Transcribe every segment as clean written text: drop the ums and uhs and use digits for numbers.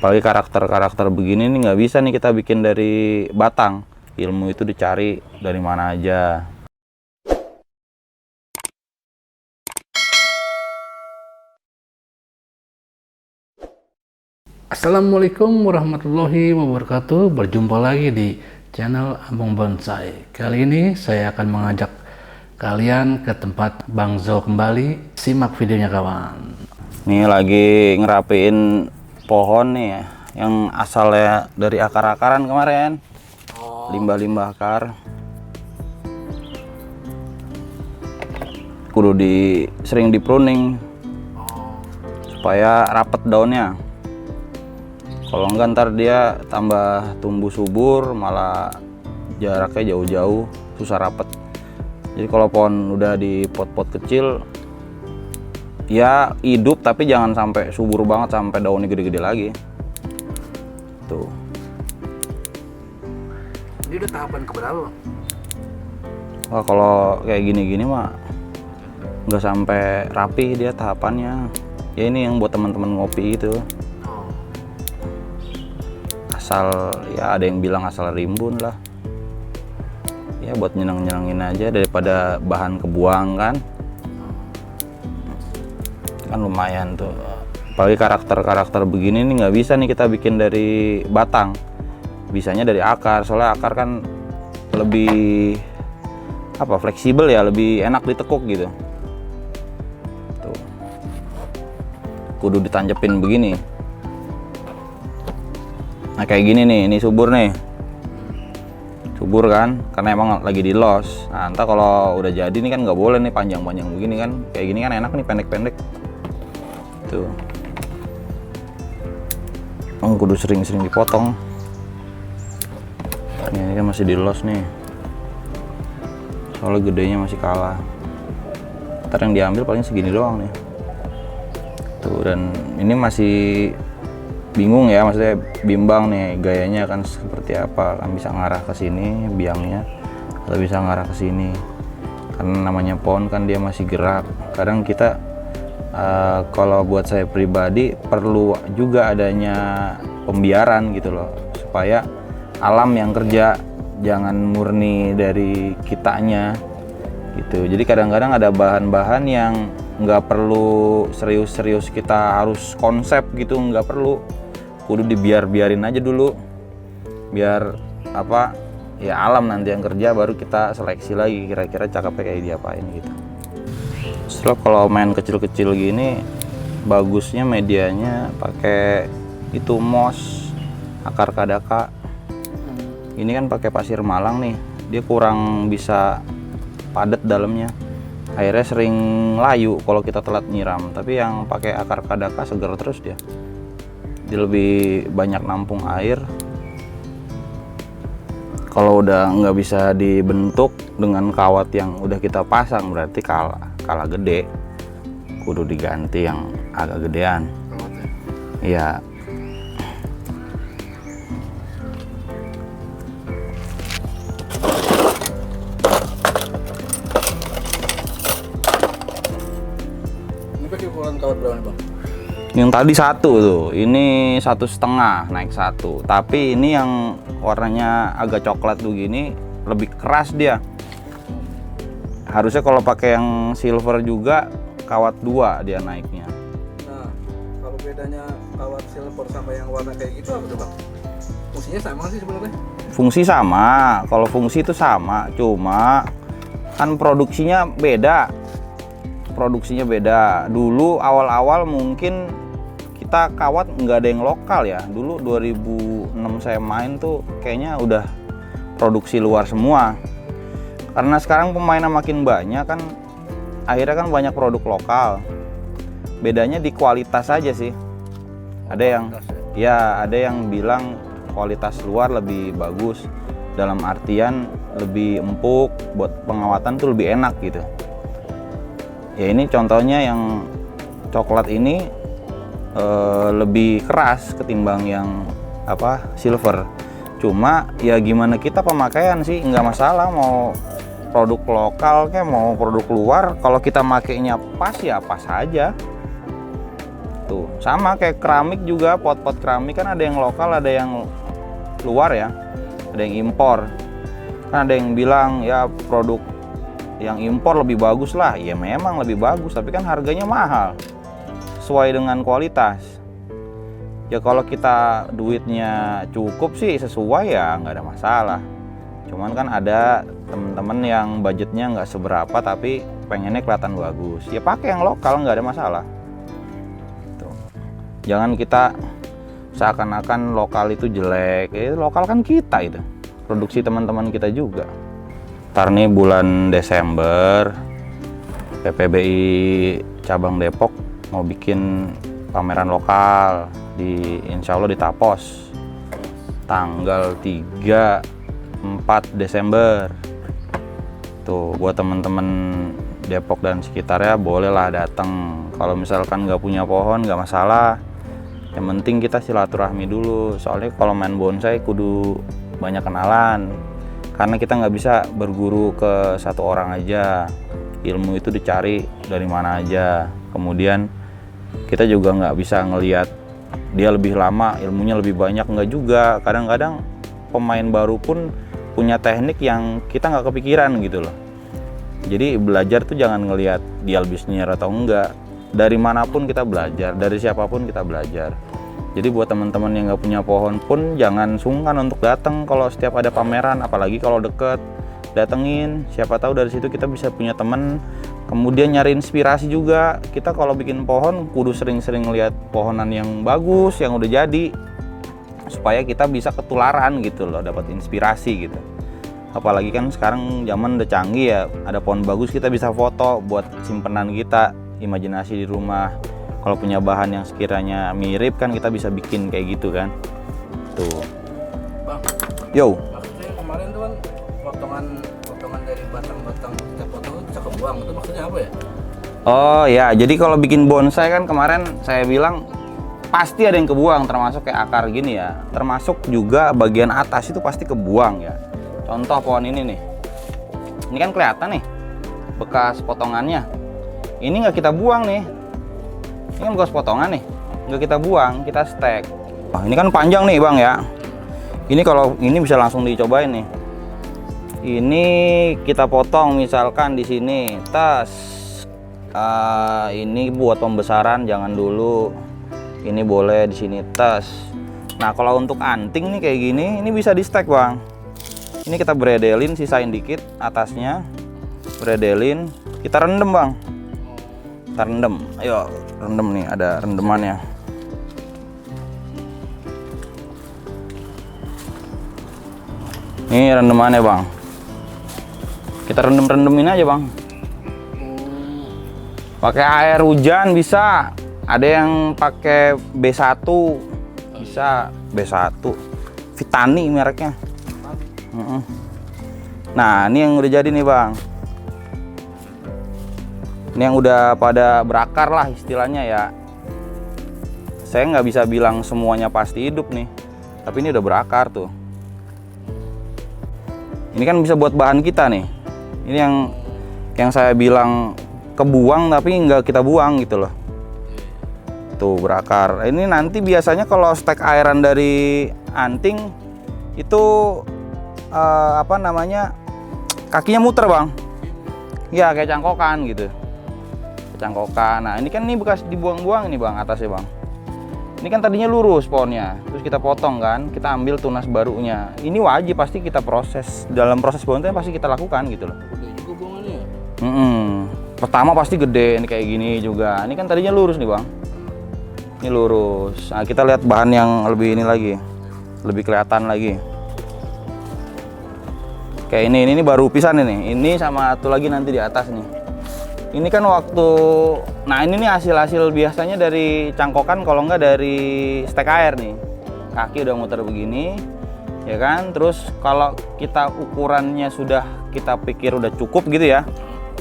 Apalagi karakter-karakter begini nih nggak bisa nih kita bikin dari batang. Ilmu itu dicari dari mana aja. Assalamualaikum warahmatullahi wabarakatuh. Berjumpa lagi di channel Ambung Bonsai. Kali ini saya akan mengajak kalian ke tempat Bang Zo kembali. Simak videonya kawan. Nih lagi ngerapiin pohon nih ya, yang asalnya dari akar-akaran kemarin. Limbah-limbah akar. Kudu sering di pruning supaya rapet daunnya. Kalau enggak ntar dia tambah tumbuh subur, malah jaraknya jauh-jauh, susah rapet. Jadi kalau pohon udah di pot-pot kecil, ya hidup tapi jangan sampai subur banget sampai daunnya gede-gede lagi. Tuh. Ini udah tahapan keberapa? Wah kalau kayak gini-gini mah nggak sampai rapi dia tahapannya. Ya ini yang buat teman-teman ngopi itu. Asal ya ada yang bilang asal rimbun lah ya, buat nyeneng-nyenengin aja daripada bahan kebuang kan lumayan tuh. Apalagi karakter-karakter begini nih nggak bisa nih kita bikin dari batang, bisanya dari akar. Soalnya akar kan lebih fleksibel ya, lebih enak ditekuk gitu tuh. Kudu ditancepin begini. Nah kayak gini nih, ini subur nih, subur kan, karena emang lagi di los. Nah entah kalau udah jadi nih kan nggak boleh nih panjang-panjang begini kan, kayak gini kan enak nih pendek-pendek tuh. Kudu sering-sering dipotong. Ini kan masih di los nih, soalnya gedenya masih kalah. Ntar yang diambil paling segini doang nih tuh. Dan ini masih bingung ya, maksudnya bimbang nih gayanya kan seperti apa, kan bisa ngarah ke sini biangnya atau bisa ngarah ke sini, karena namanya pohon kan dia masih gerak. Kadang kita kalau buat saya pribadi perlu juga adanya pembiaran gitu loh, supaya alam yang kerja, jangan murni dari kitanya gitu. Jadi kadang-kadang ada bahan-bahan yang nggak perlu serius-serius kita harus konsep gitu, nggak perlu. Kudu dibiarin aja dulu, biar ya alam nanti yang kerja, baru kita seleksi lagi kira-kira cakepnya kayak diapain gitu. Setelah kalau main kecil-kecil gini, bagusnya medianya pakai itu moss, akar kadaka. Ini kan pakai pasir Malang nih, dia kurang bisa padat dalamnya, airnya sering layu kalau kita telat nyiram. Tapi yang pakai akar kadaka seger terus dia lebih banyak nampung air. Kalau udah nggak bisa dibentuk dengan kawat yang udah kita pasang, berarti kalah gede. Kudu diganti yang agak gedean. Iya. Ini pakai ukuran kawat berapa nih Bang? Yang tadi satu tuh, ini 1,5 naik 1. Tapi ini yang warnanya agak coklat begini lebih keras dia. Harusnya kalau pakai yang silver juga kawat 2 dia naiknya. Nah, kalau bedanya kawat silver sama yang warna kayak gitu apa tuh Bang? Fungsinya sama sih sebenarnya? Fungsi sama, kalau fungsi itu sama, cuma kan produksinya beda. Dulu awal-awal mungkin kita kawat nggak ada yang lokal ya. Dulu 2006 saya main tuh kayaknya udah produksi luar semua. Karena sekarang pemainnya makin banyak kan, akhirnya kan banyak produk lokal. Bedanya di kualitas aja sih. Ada yang bilang kualitas luar lebih bagus, dalam artian lebih empuk, buat pengawatan tuh lebih enak gitu. Ya ini contohnya yang coklat ini lebih keras ketimbang yang silver. Cuma ya gimana kita pemakaian sih, nggak masalah mau produk lokal kayak mau produk luar, kalau kita makainya pas ya pas aja. Tuh, sama kayak keramik juga, pot-pot keramik kan ada yang lokal, ada yang luar ya. Ada yang impor. Kan ada yang bilang ya produk yang impor lebih bagus lah. Ya memang lebih bagus, tapi kan harganya mahal. Sesuai dengan kualitas. Ya kalau kita duitnya cukup sih sesuai ya nggak ada masalah. Cuman kan ada temen-temen yang budgetnya nggak seberapa tapi pengennya kelihatan bagus. Ya pakai yang lokal, nggak ada masalah. Tuh. Jangan kita seakan-akan lokal itu jelek. Lokal kan kita itu. Produksi teman-teman kita juga. Ntar nih bulan Desember PPBI cabang Depok mau bikin pameran lokal di insya Allah di Tapos tanggal 3-4 Desember. Tuh buat teman-teman Depok dan sekitarnya bolehlah datang. Kalau misalkan nggak punya pohon nggak masalah, yang penting kita silaturahmi dulu. Soalnya kalau main bonsai kudu banyak kenalan, karena kita nggak bisa berguru ke satu orang aja. Ilmu itu dicari dari mana aja. Kemudian kita juga nggak bisa ngelihat dia lebih lama, ilmunya lebih banyak, nggak juga. Kadang-kadang pemain baru pun punya teknik yang kita nggak kepikiran gitu loh. Jadi belajar tuh jangan ngelihat dia lebih senior atau enggak. Dari manapun kita belajar, dari siapapun kita belajar. Jadi buat teman-teman yang nggak punya pohon pun jangan sungkan untuk datang kalau setiap ada pameran, apalagi kalau deket. Datengin, siapa tahu dari situ kita bisa punya teman. Kemudian nyari inspirasi juga. Kita kalau bikin pohon kudu sering-sering lihat pohonan yang bagus, yang udah jadi, supaya kita bisa ketularan gitu loh, dapat inspirasi gitu. Apalagi kan sekarang zaman udah canggih ya, ada pohon bagus kita bisa foto buat simpenan kita, imajinasi di rumah. Kalau punya bahan yang sekiranya mirip kan kita bisa bikin kayak gitu kan. Tuh. Bang, Yo. maksudnya kemarin tuh kan potongan dari batang-batang kita potong bisa kebuang. Itu maksudnya apa ya? Oh ya, jadi kalau bikin bonsai kan kemarin saya bilang pasti ada yang kebuang, termasuk kayak akar gini ya. Termasuk juga bagian atas itu pasti kebuang ya. Contoh pohon ini nih. Ini kan kelihatan nih bekas potongannya. Ini nggak kita buang nih. Ini kan bekas potongan nih, nggak kita buang, kita stack. Wah, ini kan panjang nih bang ya. Ini kalau ini bisa langsung dicobain nih. Ini kita potong misalkan di sini, tas. Ini buat pembesaran jangan dulu. Ini boleh di sini tas. Nah kalau untuk anting nih kayak gini, ini bisa di stack bang. Ini kita bredelin, sisain dikit atasnya, bredelin, kita rendem bang. Kita rendem, ayo rendem nih, ada rendemannya. Ini rendemannya bang. Kita rendem-rendemin aja bang. Pakai air hujan bisa. Ada yang pakai B1 bisa, B1 Vitani mereknya. Nah ini yang udah jadi nih bang. Ini yang udah pada berakar lah istilahnya ya. Saya nggak bisa bilang semuanya pasti hidup nih, tapi ini udah berakar tuh. Ini kan bisa buat bahan kita nih. Ini yang saya bilang kebuang tapi nggak kita buang gitu loh. Tuh berakar. Ini nanti biasanya kalau stek airan dari anting itu apa namanya, kakinya muter bang. Ya kayak cangkokan gitu. Cangkokan. Nah ini kan ini bekas dibuang-buang nih bang atasnya bang. Ini kan tadinya lurus pohonnya, terus kita potong kan, kita ambil tunas barunya. Ini wajib pasti kita proses, dalam proses bonsai pasti kita lakukan gitu loh. Gede juga buangannya ya? Pertama pasti gede, ini kayak gini juga. Ini kan tadinya lurus nih bang. Ini lurus. Nah kita lihat bahan yang lebih ini lagi, lebih kelihatan lagi. Kayak ini baru pisan ini. Ini sama satu lagi nanti di atas nih. Ini kan waktu, nah ini nih hasil-hasil biasanya dari cangkokan, kalau nggak dari stek air nih. Kaki udah muter begini, ya kan. Terus kalau kita ukurannya sudah kita pikir udah cukup gitu ya,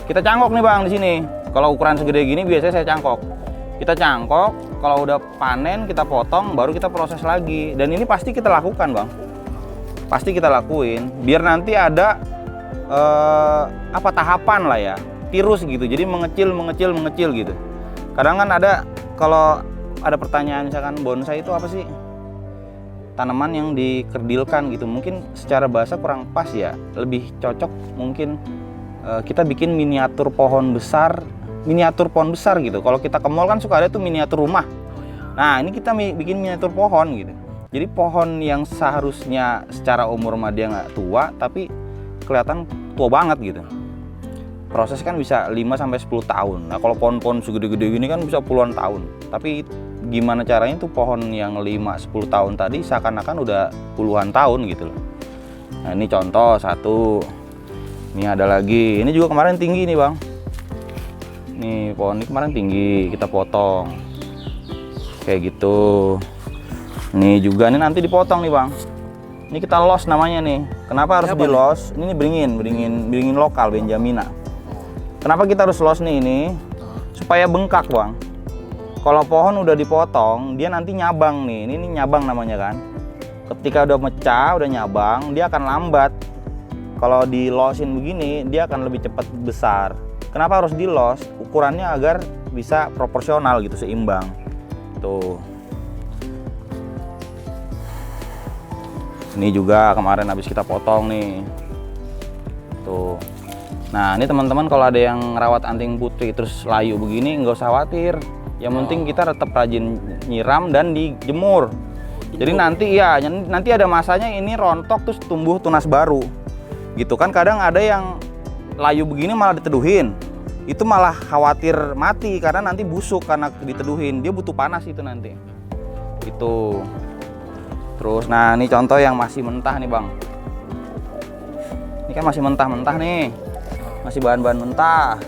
kita cangkok nih bang di sini. Kalau ukuran segede gini biasanya saya cangkok. Kita cangkok, kalau udah panen kita potong, baru kita proses lagi. Dan ini pasti kita lakukan bang, pasti kita lakuin. Biar nanti ada tahapan lah ya. Tirus gitu, jadi mengecil gitu. Kadang kan ada kalau ada pertanyaan misalkan bonsai itu apa sih? Tanaman yang dikerdilkan gitu. Mungkin secara bahasa kurang pas ya. Lebih cocok mungkin kita bikin miniatur pohon besar gitu. Kalau kita ke mall kan suka ada tuh miniatur rumah. Nah, ini kita bikin miniatur pohon gitu. Jadi pohon yang seharusnya secara umur mah dia nggak tua, tapi kelihatan tua banget gitu. Proses kan bisa 5-10 tahun. Nah, kalau pohon-pohon segede-gede gini kan bisa puluhan tahun. Tapi gimana caranya tuh pohon yang 5-10 tahun tadi seakan-akan udah puluhan tahun gitu loh. Nah, ini contoh satu. Ini ada lagi. Ini juga kemarin tinggi nih, Bang. Nih, pohon ini kemarin tinggi, kita potong. Kayak gitu. Ini juga nih nanti dipotong nih, Bang. Ini kita los namanya nih. Kenapa harus di los? Ini beringin lokal Benjamina. Kenapa kita harus los nih ini? Supaya bengkak, Bang. Kalau pohon udah dipotong, dia nanti nyabang nih. Ini nyabang namanya kan. Ketika udah mecah, udah nyabang, dia akan lambat. Kalau dilosin begini, dia akan lebih cepat besar. Kenapa harus dilos? Ukurannya agar bisa proporsional gitu, seimbang. Tuh. Ini juga kemarin habis kita potong nih. Tuh. Nah, ini teman-teman kalau ada yang rawat anting putih terus layu begini, nggak usah khawatir. Yang penting kita tetap rajin nyiram dan dijemur. Jadi nanti ada masanya ini rontok terus tumbuh tunas baru. Gitu kan, kadang ada yang layu begini malah diteduhin. Itu malah khawatir mati karena nanti busuk karena diteduhin. Dia butuh panas itu nanti. Itu. Terus nah, ini contoh yang masih mentah nih, Bang. Ini kan masih mentah-mentah nih. Masih bahan-bahan mentah,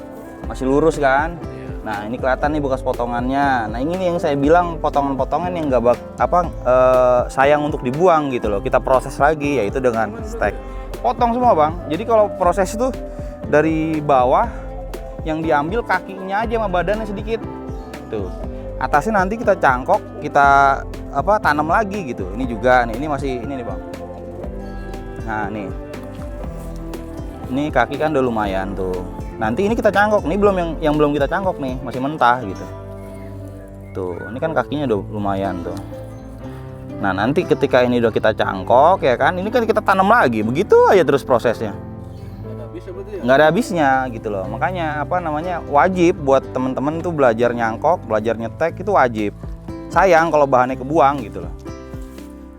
masih lurus kan. Nah, ini kelihatan nih bekas potongannya. Nah, ini nih yang saya bilang potongan-potongan yang nggak sayang untuk dibuang gitu loh. Kita proses lagi, yaitu dengan stek. Potong semua, Bang. Jadi kalau proses itu dari bawah yang diambil kakinya aja sama badannya sedikit. Tuh. Atasnya nanti kita cangkok, kita tanam lagi gitu. Ini juga nih, ini masih ini nih, Bang. Nah, nih. Ini kaki kan udah lumayan tuh. Nanti ini kita cangkok. Ini belum yang belum kita cangkok nih, masih mentah gitu. Tuh, ini kan kakinya udah lumayan tuh. Nah, nanti ketika ini udah kita cangkok ya kan, ini kan kita tanam lagi. Begitu aja terus prosesnya. Nggak ada habisnya gitu loh. Makanya wajib buat temen-temen tuh belajar nyangkok, belajar nyetek itu wajib. Sayang kalau bahannya kebuang gitu loh.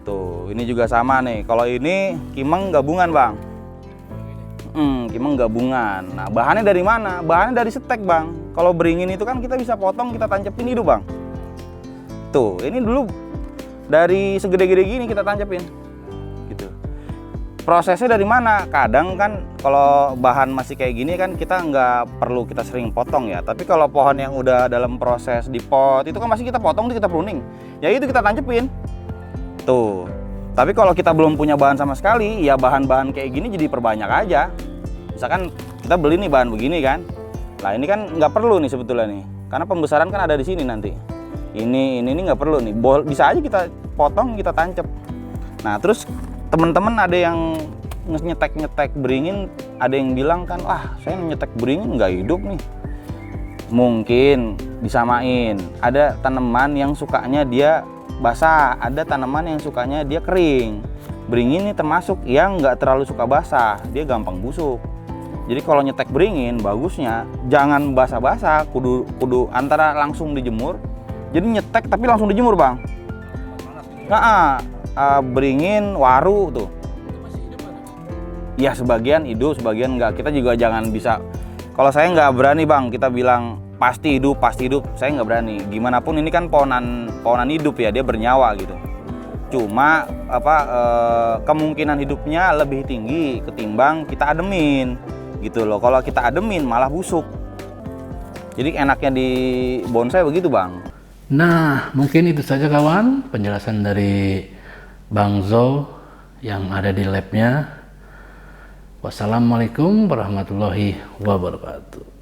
Tuh, ini juga sama nih. Kalau ini kimeng gabungan, Bang. Kimeng gabungan. Nah, bahannya dari mana? Bahannya dari stek, Bang. Kalau beringin itu kan kita bisa potong, kita tancepin hidup, Bang. Tuh, ini dulu dari segede-gede gini kita tancepin. Gitu. Prosesnya dari mana? Kadang kan kalau bahan masih kayak gini kan kita nggak perlu kita sering potong ya. Tapi kalau pohon yang udah dalam proses di pot, itu kan masih kita potong, kita pruning. Ya itu kita tancepin. Tuh. Tapi kalau kita belum punya bahan sama sekali, ya bahan-bahan kayak gini jadi perbanyak aja. Misalkan kita beli nih bahan begini kan. Nah, ini kan nggak perlu nih sebetulnya nih. Karena pembesaran kan ada di sini nanti. Ini nggak perlu nih. Bisa aja kita potong, kita tancap. Nah, terus teman-teman ada yang nyetek beringin, ada yang bilang kan, saya nyetek beringin nggak hidup nih. Mungkin disamain. Ada tanaman yang sukanya dia basah, ada tanaman yang sukanya dia kering. Beringin ini termasuk yang nggak terlalu suka basah, dia gampang busuk. Jadi kalau nyetek beringin bagusnya jangan basah-basah, kudu antara langsung dijemur. Jadi nyetek tapi langsung dijemur, Bang. Beringin waru tuh. Ya sebagian hidup, sebagian nggak. Kita juga jangan bisa. Kalau saya nggak berani, Bang, kita bilang pasti hidup, saya nggak berani. Gimana pun ini kan pohonan hidup ya, dia bernyawa gitu. Cuma kemungkinan hidupnya lebih tinggi ketimbang kita ademin gitu loh. Kalau kita ademin malah busuk. Jadi enaknya di bonsai begitu, Bang. Nah, mungkin itu saja kawan penjelasan dari Bang Zo yang ada di labnya. Wassalamualaikum warahmatullahi wabarakatuh.